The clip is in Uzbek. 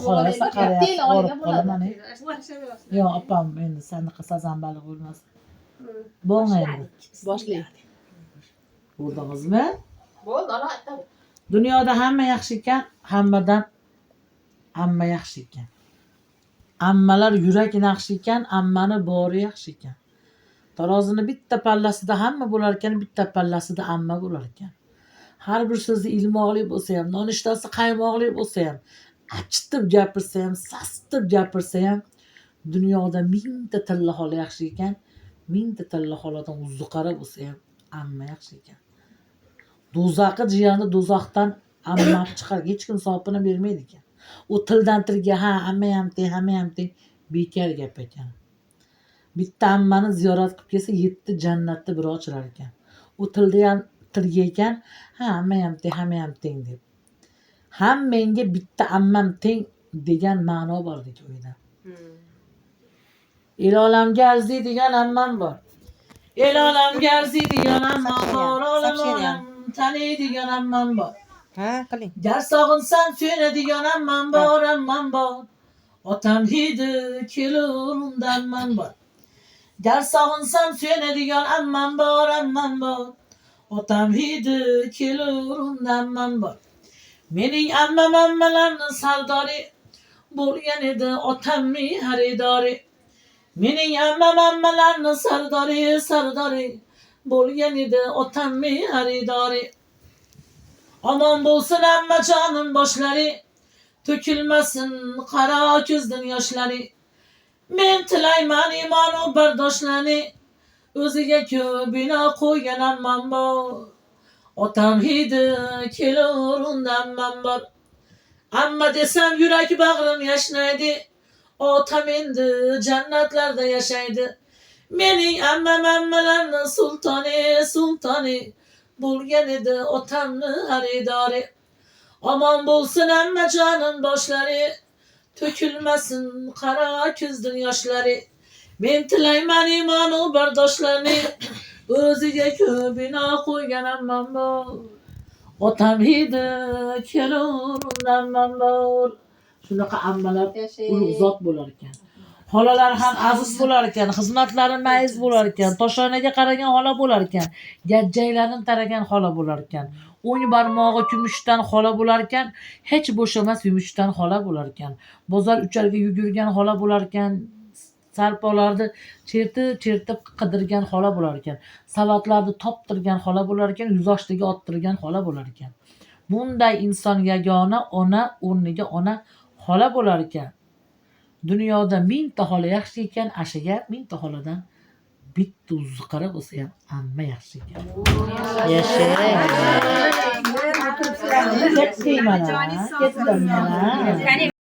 Xolos qarayapti, olib qolaman. Yo'q, opam endi sanaqa sazan baliq bo'lmas. Bo'ng endi. Boshlaydi. Bo'ldingizmi? Bo'ldi, ana. Dunyoda hamma yaxshi ekan, hammadan amma yaxshi ekan. Ammalar yurak yaxshi ekan, ammani bori yaxshi ekan. Tarozini bitta pallasida hamma bo'lar ekan, bitta pallasida amma bo'lar ekan. Har bir so'zi ilmoqli bo'lsa ham, nonushtasi qaymoqli bo'lsa ham, achitib gapirsa ham, sasitib gapirsa ham, dunyoda mingta tilla xola yaxshi ekan, mingta tilla xoladan uzuqara bo'lsa ham, amma yaxshi ekan. Do'zaxi jiyani do'zaxdan ammab chiqar, hech kim sopini bermaydi ekan. U tildan tilga ha, amma ham teng, hamma ham teng, bekar gap ekan. Bitta ammani ziyorat qilib kelsa, 7 jannatni bir ochilar ekan. U tildan tilga ekan, ha, amma ham teng, hamma ham teng deb. Ham menga bitta ammam teng degan ma'no bor dek o'yda. El olamga arziydigan ammam bor. El olamga arziydigan ammam bor. Olam taniydigan ammam bor. Ha, qiling. Gar sog'insam suyunadigan ammam bor, ammam bor. Otam hidi kelurunda ammam bor. Gar sog'insam suyunadigan ammam bor, ammam bor. Otam hidi kelurunda ammam bor. Mening ammam ammalarning sardori bo'lgan edi, otamning xaridori. Mening ammam ammalarning sardori bo'lgan edi, otamning xaridori. Omon bo'lsin amma jonim boshlari, to'kilmasin qaro ko'zdan yoshlari. Men tilayman iymon u bardoshlarni, o'ziga ko'p bino qo'ygan ammam bor. Otam hidi kelurunda ammam bor. Amma desam yurak bag'rim yashnaydi, otam endi jannatlarda yashaydi. Mening ammam ammalarning sultoni bo'lgan edi, otamni xaridori. Omon bo'lsin amma jonim boshlari, to'kilmasin qaro ko'zdan yoshlari. Men tilayman iymon u bardoshlarni, o'ziga ko'p bino qo'ygan ammam bor. Otam hidi kelurunda ammam bor. Shunaqa ammalar ulug' zot bo'lar ekan. Xolalar ham aziz bo'lar ekan, xizmatlari mayiz bo'lar ekan, toshonaga qaragan xola bo'lar ekan, gajjaylarni taragan xola bo'lar ekan, o'ng barmog'i kumushdan xola bo'lar ekan, hech bo'shamas yumushdan xola bo'lar ekan. Bozor ucharga yugurgan xola bo'lar ekan, sarpolarni chertib qidirgan xola bo'lar ekan, savatlarni toptirgan xola bo'lar ekan, yuzoshiga ottirgan xola bo'lar ekan. Bunday inson yagona ona o'rniga ona xola bo'lar ekan. Dunyoda 1000 ta xola yaxshi ekan, ashaga 1000 ta xoladan bitta uzuqara bo'lsa ham amma yaxshi ekan. Yashay. Ketdim mana.